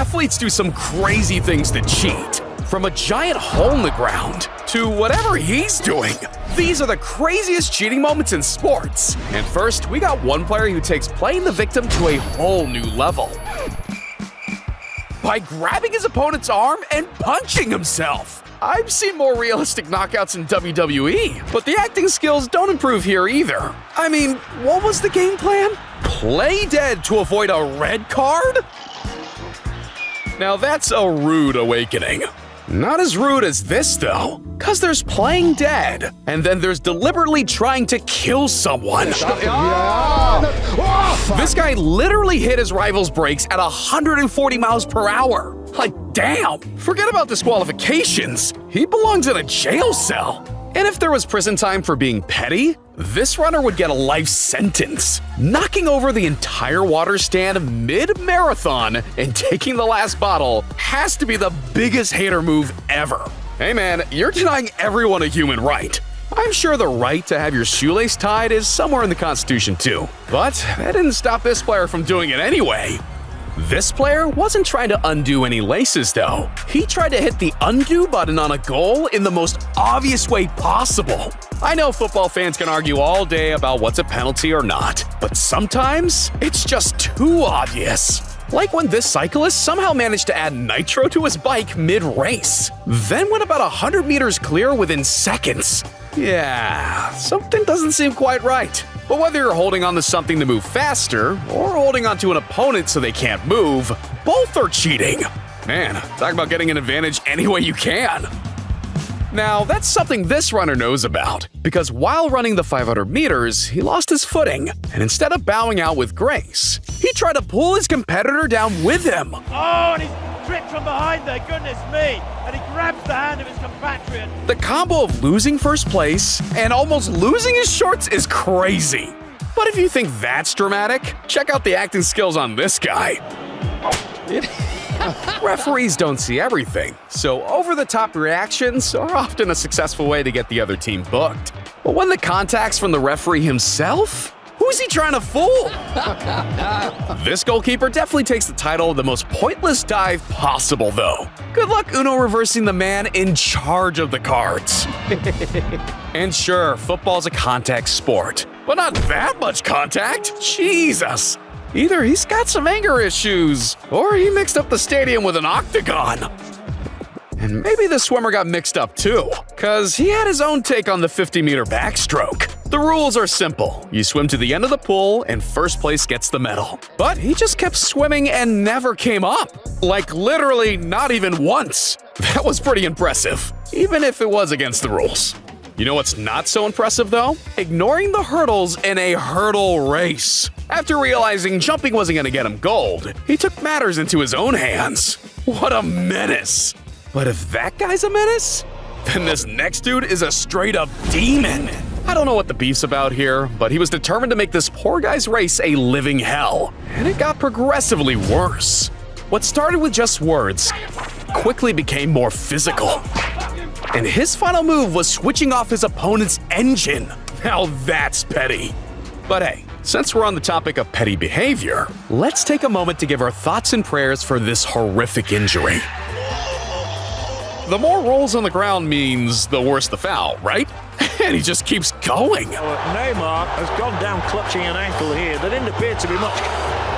Athletes do some crazy things to cheat. From a giant hole in the ground to whatever he's doing. These are the craziest cheating moments in sports. And first, we got one player who takes playing the victim to a whole new level. By grabbing his opponent's arm and punching himself. I've seen more realistic knockouts in WWE, but the acting skills don't improve here either. I mean, what was the game plan? Play dead to avoid a red card? Now that's a rude awakening. Not as rude as this, though, because there's playing dead, and then there's deliberately trying to kill someone. This guy literally hit his rival's brakes at 140 miles per hour. Like, damn! Forget about disqualifications. He belongs in a jail cell. And if there was prison time for being petty, this runner would get a life sentence. Knocking over the entire water stand mid-marathon and taking the last bottle has to be the biggest hater move ever. Hey man, you're denying everyone a human right. I'm sure the right to have your shoelace tied is somewhere in the Constitution too. But that didn't stop this player from doing it anyway. This player wasn't trying to undo any laces, though. He tried to hit the undo button on a goal in the most obvious way possible. I know football fans can argue all day about what's a penalty or not, but sometimes it's just too obvious. Like when this cyclist somehow managed to add nitro to his bike mid-race, then went about 100 meters clear within seconds. Yeah, something doesn't seem quite right. But whether you're holding on to something to move faster or holding onto an opponent so they can't move, both are cheating. Man, talk about getting an advantage any way you can. Now, that's something this runner knows about, because while running the 500 meters, he lost his footing, and instead of bowing out with grace, he tried to pull his competitor down with him. Oh, and he's tripped from behind there, goodness me, and he grabs the hand of his compatriot. The combo of losing first place and almost losing his shorts is crazy. But if you think that's dramatic, check out the acting skills on this guy. Referees don't see everything, so over-the-top reactions are often a successful way to get the other team booked. But when the contact's from the referee himself, who's he trying to fool? This goalkeeper definitely takes the title of the most pointless dive possible, though. Good luck Uno reversing the man in charge of the cards. And sure, football's a contact sport, but not that much contact. Jesus! Either he's got some anger issues, or he mixed up the stadium with an octagon. And maybe the swimmer got mixed up too, cause he had his own take on the 50-meter backstroke. The rules are simple. You swim to the end of the pool, and first place gets the medal. But he just kept swimming and never came up. Like literally not even once. That was pretty impressive, even if it was against the rules. You know what's not so impressive, though? Ignoring the hurdles in a hurdle race. After realizing jumping wasn't going to get him gold, he took matters into his own hands. What a menace! But if that guy's a menace, then this next dude is a straight-up demon. I don't know what the beef's about here, but he was determined to make this poor guy's race a living hell. And it got progressively worse. What started with just words quickly became more physical. And his final move was switching off his opponent's engine. Now that's petty. But hey, since we're on the topic of petty behavior, let's take a moment to give our thoughts and prayers for this horrific injury. The more rolls on the ground means the worse the foul, right? And he just keeps going. Neymar has gone down clutching an ankle here. There didn't appear to be much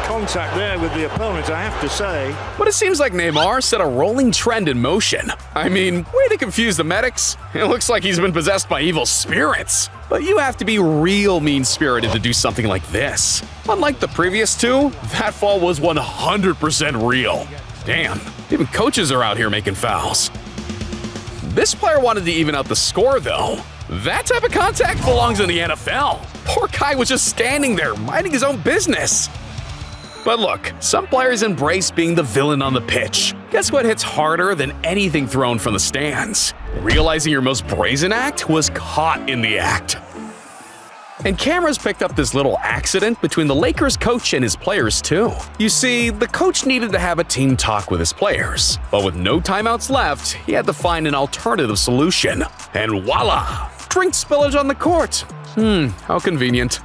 contact there with the opponent, I have to say. But it seems like Neymar set a rolling trend in motion. I mean, way to confuse the medics. It looks like he's been possessed by evil spirits. But you have to be real mean-spirited to do something like this. Unlike the previous two, that fall was 100% real. Damn, even coaches are out here making fouls. This player wanted to even out the score, though. That type of contact belongs in the NFL. Poor guy was just standing there, minding his own business. But look, some players embrace being the villain on the pitch. Guess what hits harder than anything thrown from the stands? Realizing your most brazen act was caught in the act. And cameras picked up this little accident between the Lakers coach and his players too. You see, the coach needed to have a team talk with his players, but with no timeouts left, he had to find an alternative solution. And voila! Drink spillage on the court. How convenient.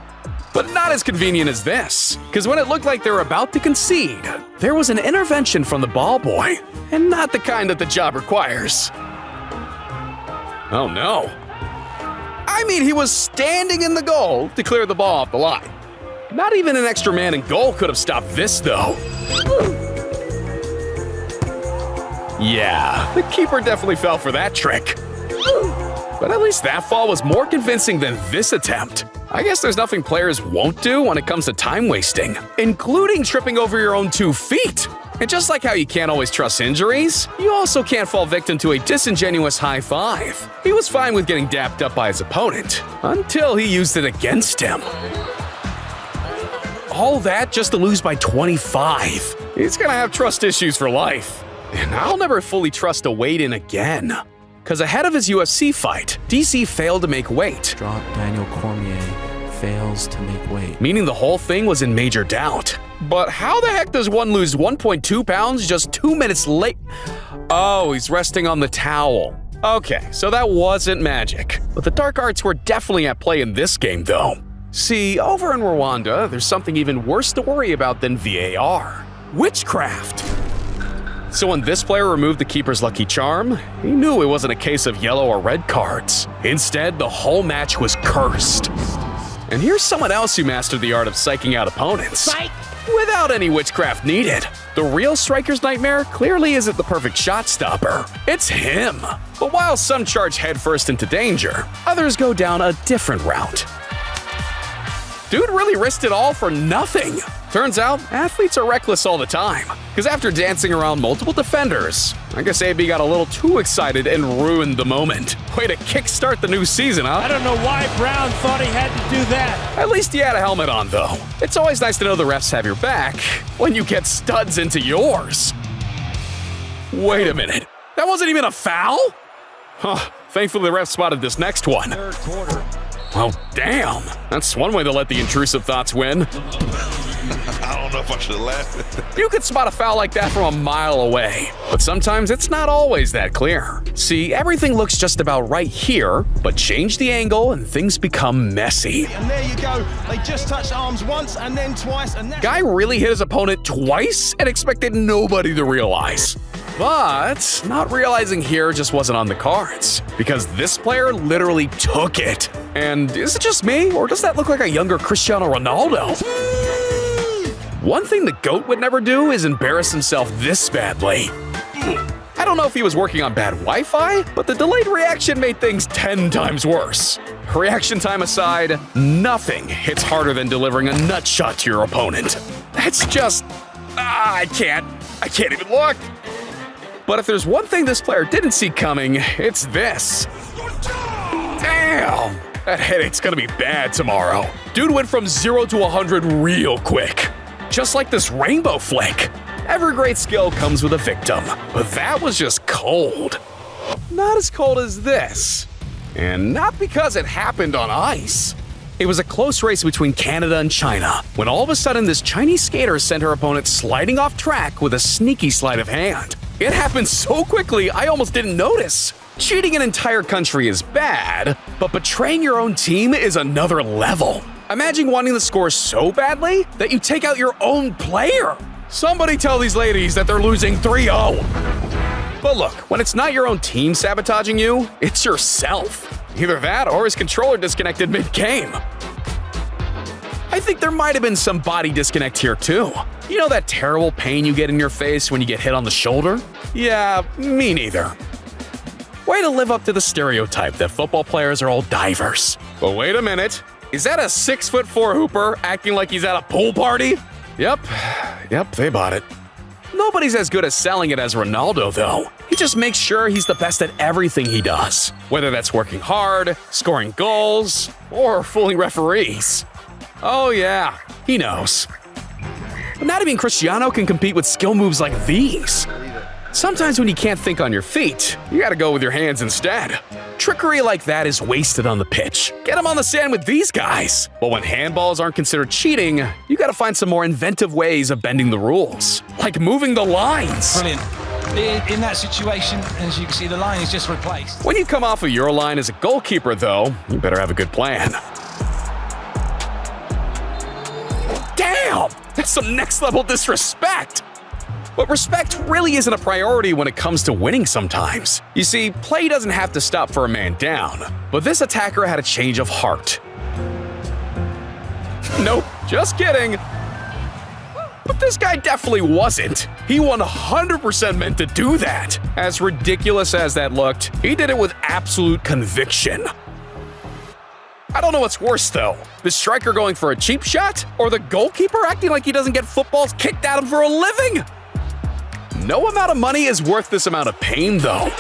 But not as convenient as this, because when it looked like they were about to concede, there was an intervention from the ball boy, and not the kind that the job requires. Oh no. I mean, he was standing in the goal to clear the ball off the line. Not even an extra man in goal could have stopped this, though. Yeah, the keeper definitely fell for that trick. But at least that fall was more convincing than this attempt. I guess there's nothing players won't do when it comes to time wasting, including tripping over your own 2 feet. And just like how you can't always trust injuries, you also can't fall victim to a disingenuous high five. He was fine with getting dapped up by his opponent, until he used it against him. All that just to lose by 25. He's gonna have trust issues for life. And I'll never fully trust a weigh-in again. Because ahead of his UFC fight, DC failed to make weight. Drop Daniel Cormier fails to make weight. Meaning the whole thing was in major doubt. But how the heck does one lose 1.2 pounds just 2 minutes late? Oh, he's resting on the towel. Okay, so that wasn't magic. But the dark arts were definitely at play in this game, though. See, over in Rwanda, there's something even worse to worry about than VAR. Witchcraft. So when this player removed the keeper's lucky charm, he knew it wasn't a case of yellow or red cards. Instead, the whole match was cursed. And here's someone else who mastered the art of psyching out opponents. Psych! Without any witchcraft needed. The real striker's nightmare clearly isn't the perfect shot stopper. It's him. But while some charge headfirst into danger, others go down a different route. Dude really risked it all for nothing. Turns out, athletes are reckless all the time. Because after dancing around multiple defenders, I guess AB got a little too excited and ruined the moment. Way to kickstart the new season, huh? I don't know why Brown thought he had to do that. At least he had a helmet on, though. It's always nice to know the refs have your back when you get studs into yours. Wait a minute. That wasn't even a foul? Huh. Thankfully, the ref spotted this next one. Third quarter. Well, damn. That's one way to let the intrusive thoughts win. I don't know if I should laugh. You could spot a foul like that from a mile away, but sometimes it's not always that clear. See, everything looks just about right here, but change the angle and things become messy. And there you go. They just touched arms once and then twice, and that Guy really hit his opponent twice and expected nobody to realize. But not realizing here just wasn't on the cards, because this player literally took it. And is it just me, or does that look like a younger Cristiano Ronaldo? One thing the GOAT would never do is embarrass himself this badly. I don't know if he was working on bad Wi-Fi, but the delayed reaction made things 10 times worse. Reaction time aside, nothing hits harder than delivering a nut shot to your opponent. That's just... I can't even look. But if there's one thing this player didn't see coming, it's this. Damn! That headache's gonna be bad tomorrow. Dude went from 0 to 100 real quick. Just like this rainbow flick. Every great skill comes with a victim, but that was just cold. Not as cold as this. And not because it happened on ice. It was a close race between Canada and China, when all of a sudden this Chinese skater sent her opponent sliding off track with a sneaky sleight of hand. It happened so quickly, I almost didn't notice. Cheating an entire country is bad, but betraying your own team is another level. Imagine wanting to score so badly that you take out your own player. Somebody tell these ladies that they're losing 3-0. But look, when it's not your own team sabotaging you, it's yourself. Either that or his controller disconnected mid-game. I think there might have been some body disconnect here too. You know that terrible pain you get in your face when you get hit on the shoulder? Yeah, me neither. Way to live up to the stereotype that football players are all divers. But wait a minute. Is that a 6'4" hooper acting like he's at a pool party? Yep, they bought it. Nobody's as good at selling it as Ronaldo, though. He just makes sure he's the best at everything he does. Whether that's working hard, scoring goals, or fooling referees. Oh yeah, he knows. But not even Cristiano can compete with skill moves like these. Sometimes when you can't think on your feet, you gotta go with your hands instead. Trickery like that is wasted on the pitch. Get them on the sand with these guys. But when handballs aren't considered cheating, you gotta find some more inventive ways of bending the rules. Like moving the lines. Brilliant. In that situation, as you can see, the line is just replaced. When you come off of your line as a goalkeeper, though, you better have a good plan. That's some next-level disrespect! But respect really isn't a priority when it comes to winning sometimes. You see, play doesn't have to stop for a man down, but this attacker had a change of heart. Nope, just kidding. But this guy definitely wasn't. He 100% meant to do that. As ridiculous as that looked, he did it with absolute conviction. I don't know what's worse though, the striker going for a cheap shot, or the goalkeeper acting like he doesn't get footballs kicked at him for a living? No amount of money is worth this amount of pain though.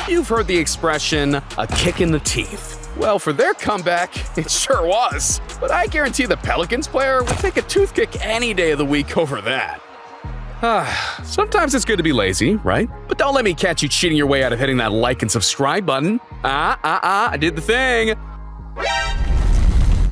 You've heard the expression, a kick in the teeth. Well, for their comeback, it sure was. But I guarantee the Pelicans player will take a toothkick any day of the week over that. Sometimes it's good to be lazy, right? But don't let me catch you cheating your way out of hitting that like and subscribe button. I did the thing.